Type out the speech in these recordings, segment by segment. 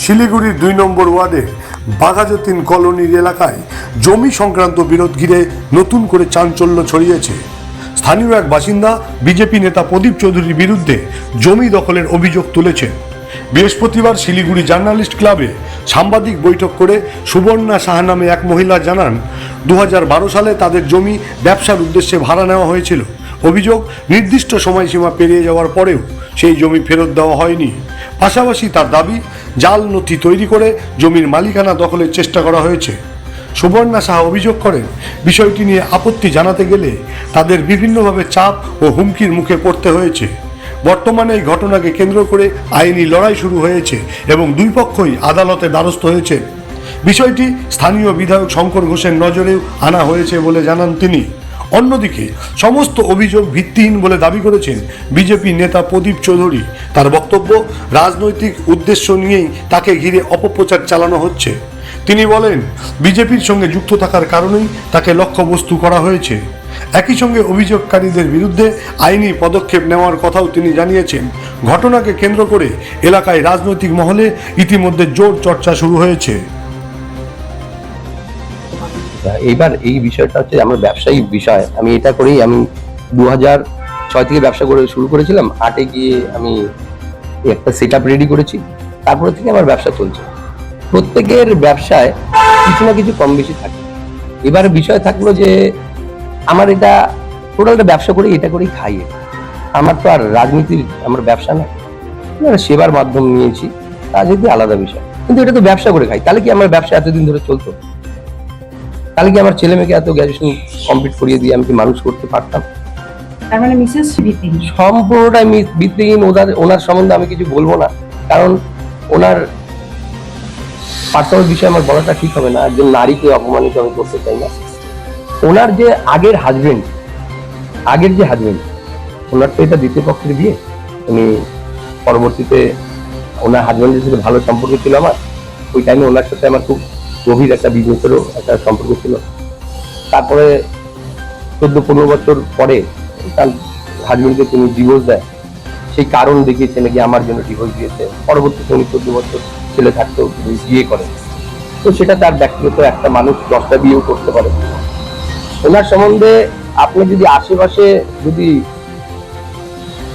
শিলিগুড়ির 2 নম্বর ওয়ার্ডের বাঘাযতীন কলোনির এলাকায় জমি সংক্রান্ত বিরোধ ঘিরে নতুন করে চাঞ্চল্য ছড়িয়েছে। স্থানীয় এক বাসিন্দা বিজেপি নেতা প্রদীপ চৌধুরীর বিরুদ্ধে জমি দখলের অভিযোগ তুলেছেন। বৃহস্পতিবার শিলিগুড়ি জার্নালিস্ট ক্লাবে সাংবাদিক বৈঠক করে সুবর্ণা সাহা নামে এক মহিলা জানান, 2012 সালে তাদের জমি ব্যবসার উদ্দেশ্যে ভাড়া নেওয়া হয়েছিল। অভিযোগ, নির্দিষ্ট সময়সীমা পেরিয়ে যাওয়ার পরেও সেই জমি ফেরত দেওয়া হয়নি। পাশাপাশি তার দাবি, জাল নথি তৈরি করে জমির মালিকানা দখলের চেষ্টা করা হয়েছে। সুবর্ণা সাহা অভিযোগ করেন, বিষয়টি নিয়ে আপত্তি জানাতে গেলে তাদের বিভিন্নভাবে চাপ ও হুমকির মুখে পড়তে হয়েছে। বর্তমানে এই ঘটনাকে কেন্দ্র করে আইনি লড়াই শুরু হয়েছে এবং দুই পক্ষই আদালতে দ্বারস্থ হয়েছে। বিষয়টি স্থানীয় বিধায়ক শঙ্কর ঘোষের নজরেও আনা হয়েছে বলে জানান তিনি। অন্যদিকে সমস্ত অভিযোগ ভিত্তিহীন বলে দাবি করেছেন বিজেপি নেতা প্রদীপ চৌধুরী। তার বক্তব্য, রাজনৈতিক উদ্দেশ্য নিয়েই তাকে ঘিরে অপপ্রচার চালানো হচ্ছে। তিনি বলেন, বিজেপির সঙ্গে যুক্ত থাকার কারণেই তাকে লক্ষ্যবস্তু করা হয়েছে। একই সঙ্গে অভিযোগকারীদের বিরুদ্ধে আইনি পদক্ষেপ নেওয়ার কথাও তিনি জানিয়েছেন। ঘটনাকে কেন্দ্র করে এলাকায় রাজনৈতিক মহলে ইতিমধ্যে জোর চর্চা শুরু হয়েছে। এইবার এই বিষয়টা হচ্ছে আমার ব্যবসায়িক বিষয়। আমি এটা করেই আমি 2006 থেকে ব্যবসা করে শুরু করেছিলাম। 8-এ গিয়ে আমি একটা সেট আপ রেডি করেছি, তারপরে থেকে আমার ব্যবসা চলছে। প্রত্যেকের ব্যবসায় কিছু না কিছু কম বেশি থাকে। এবার বিষয় থাকলো যে আমার এটা টোটালটা ব্যবসা করে এটা করেই খাই। আমার তো আর রাজনীতির আমার ব্যবসা না, সেবার মাধ্যম নিয়েছি, রাজনীতি আলাদা বিষয়। কিন্তু এটা তো ব্যবসা করে খাই। তাহলে কি আমার ব্যবসা এতদিন ধরে চলতো? তাহলে কি আমার ছেলে মেয়েকে এত গ্র্যাজুয়েশন কমপ্লিট করিয়ে দিয়ে আমি কি মানুষ করতে পারতাম? তার মানে মিসেস ভিত্তিহীন, সম্পূর্ণটাই ভিত্তিহীন। ওনার সম্বন্ধে আমি কিছু বলবো না, কারণ ওনার পার্সোনাল বিষয় আমার বলাটা ঠিক হবে না। একজন নারীকে অপমানিত আমি করতে চাই না। ওনার যে আগের যে হাজবেন্ড, ওনার তো এটা দ্বিতীয় পক্ষের বিয়ে। উনি পরবর্তীতে ওনার হাজবেন্ডের সাথে ভালো সম্পর্ক ছিল আমার। ওই টাইমে ওনার সাথে আমার খুব গভীর একটা বিজনেসেরও একটা সম্পর্ক ছিল। তারপরে 14-15 বছর পরে তার হাজবেন্ডকে তিনি ডিভোর্স দেয়। সেই কারণ দেখিয়েছে নাকি আমার জন্য ডিভোর্স দিয়েছে। পরবর্তীতে উনি 14 বছর ছেলে থাকতেও বিয়ে করেন। তো সেটা তার ব্যক্তিগত, একটা মানুষ 10টা বিয়েও করতে পারে। ওনার সম্বন্ধে আপনি যদি আশেপাশে যদি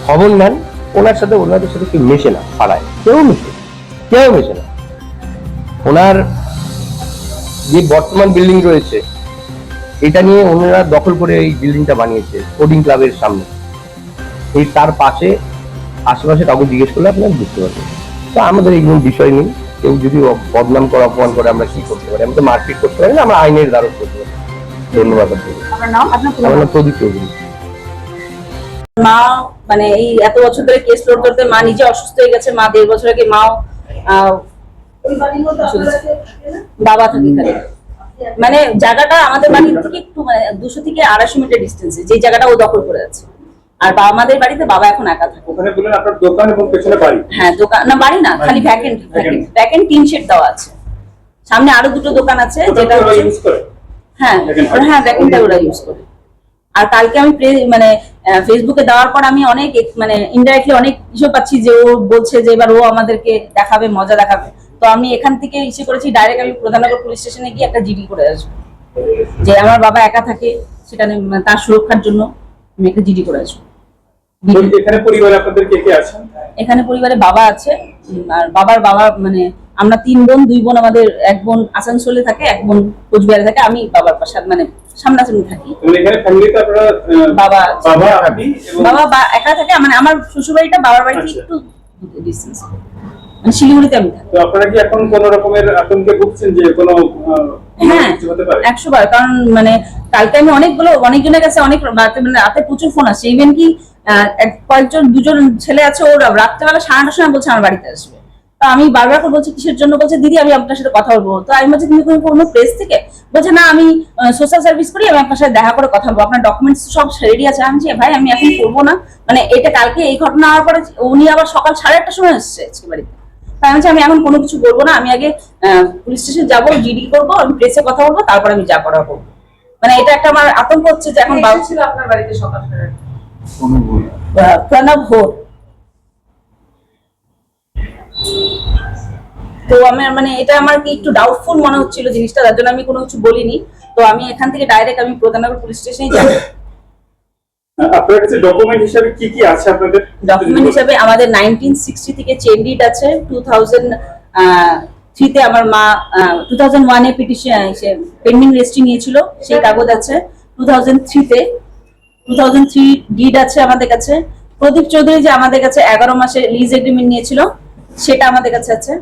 খবর নেন, ওনাদের সাথে কেউ মেশে না। পাড়ায় কেউ মেশে না। ওনার যে বর্তমান বিল্ডিং রয়েছে, এটা নিয়ে ওনারা দখল করে এই বিল্ডিংটা বানিয়েছে কোডিং ক্লাবের সামনে। এই তার পাশে আশেপাশে কাউকে জিজ্ঞেস করলে আপনারা বুঝতে পারবেন। তো আমাদের এইগুলো বিষয় নেই। কেউ যদি বদনাম করে, অপমান করে, আমরা কি করতে পারি? আমরা তো মারপিট করতে পারি না, আমরা আইনের দ্বারস্থ করতে পারি। ধন্যবাদ। আমার নাম প্রদীপ চৌধুরী। মা মানে এই এত বছর ধরে কেস লড়তে মা নিজে অসুস্থ হয়ে গেছে। মা 1.5 বছর আগে মাও বাবা থাকে এখানে। মানে জায়গাটা আমাদের বাড়ি থেকে একটু 200 থেকে 250 মিটার ডিস্টেন্সে যে জায়গাটা ও দখল করে আছে। আর আমাদের বাড়িতে বাবা এখন একা থাকে। ওখানে বলেন আপনার দোকান এবং পেছনে বাড়ি? হ্যাঁ, দোকান না, বাড়ি না, খালি ভ্যাকেন্ট টিন শেড দেওয়া আছে। সামনে আরো 2টো দোকান আছে যেটা ইউজ করে। হ্যাঁ ভ্যাকেন্টটা ওরা ইউজ করে। আর কালকে আমি ফেসবুকে দেওয়ার পর আমি অনেক ইনডাইরেক্টলি অনেক কিছু পাচ্ছি যে ও বলছে যে এবার ও আমাদেরকে দেখাবে, মজা দেখাবে। তো আমি এখান থেকে ইসে করেছি, ডাইরেক্ট আমি প্রধাননগর পুলিশ স্টেশনে গিয়ে একটা জিডি করে আসবো যে আমার বাবা একা থাকে, সেটা তার সুরক্ষার জন্য আমি একটা জিডি করে আসবো। এখানে পরিবারে আপনাদের কে কে আছেন? এখানে পরিবারে বাবা আছে, আর বাবার বাবা আমরা 3 বোন, 2 বোন। আমাদের এক বোন আসানসোলে থাকে, এক বোন কোচবিহারে থাকে। আমি বাবার পাশে সামনাসামনি থাকি। এখানে ফ্যামিলিতে আপনারা বাবা একা থাকে। আমার শ্বশুর বাড়িটা বাবার বাড়ি থেকে একটু ডিসটেন্স, শিলিগুড়িতে আমি থাকি। তো আপনারা কি এখন কোন রকমের আতঙ্কে ভুগছেন যে কোনো কিছু হতে পারে? 100 বার। কারণ কালকে আমি অনেকজনের কাছে অনেক রাতে প্রচুর ফোন আসছে। ইভেন কি দুজন ছেলে আছে, ওরা রাত্রেবেলা 9:30 সময় বলছে আমার বাড়িতে আসবে। তো আমি বারবার করে বলছি কিসের জন্য? বলছে দিদি আমি আপনার সাথে কথা বলবো। তো আমি বলছি তুমি কোনো প্রেস থেকে? বলছে না, আমি সোশ্যাল সার্ভিস করি, আমি আপনার সাথে দেখা করে কথা বলবো, আপনার ডকুমেন্টস সব রেডি আছে। আমি ভাই আমি এখন করবো না, এটা কালকে এই ঘটনা হওয়ার পরে উনি আবার সকাল 8:30 সময় এসছে আজকে বাড়িতে। তাই আমি এখন কোনো কিছু বলবো না, আমি আগে পুলিশ স্টেশন যাবো, জিডি করবো, আমি প্রেসে কথা বলবো, তারপর আমি যা করা করবো। এটা একটা আমার আতঙ্ক হচ্ছে যে এখন বাবু ছিল আপনার বাড়িতে সকাল 8:30 প্রণব হোর। তো আমার মানে এটা আমার কি একটু ডাউটফুল মনে হচ্ছিল জিনিসটা, তার জন্য আমি কোনো কিছু বলিনি। তো আমি এখান থেকে ডাইরেক্ট আমি প্রধাননগর পুলিশ স্টেশনে যাই। আপনার কাছে ডকুমেন্ট হিসাবে কি কি আছে আপনাদের? ডকুমেন্ট হিসাবে আমাদের 1960 থেকে চেন ডিড আছে, 2003 তে আমার মা 2001 এ পিটিশন পেন্ডিং রেজিস্ট্রি নিয়েছিল, সেই কাগজ আছে। 2003 ডিড আছে আমাদের কাছে। প্রদীপ চৌধুরী যে আমাদের কাছে 11 মাসে লিজ এগ্রিমেন্ট নিয়েছিল, সেটা আমাদের কাছে আছে।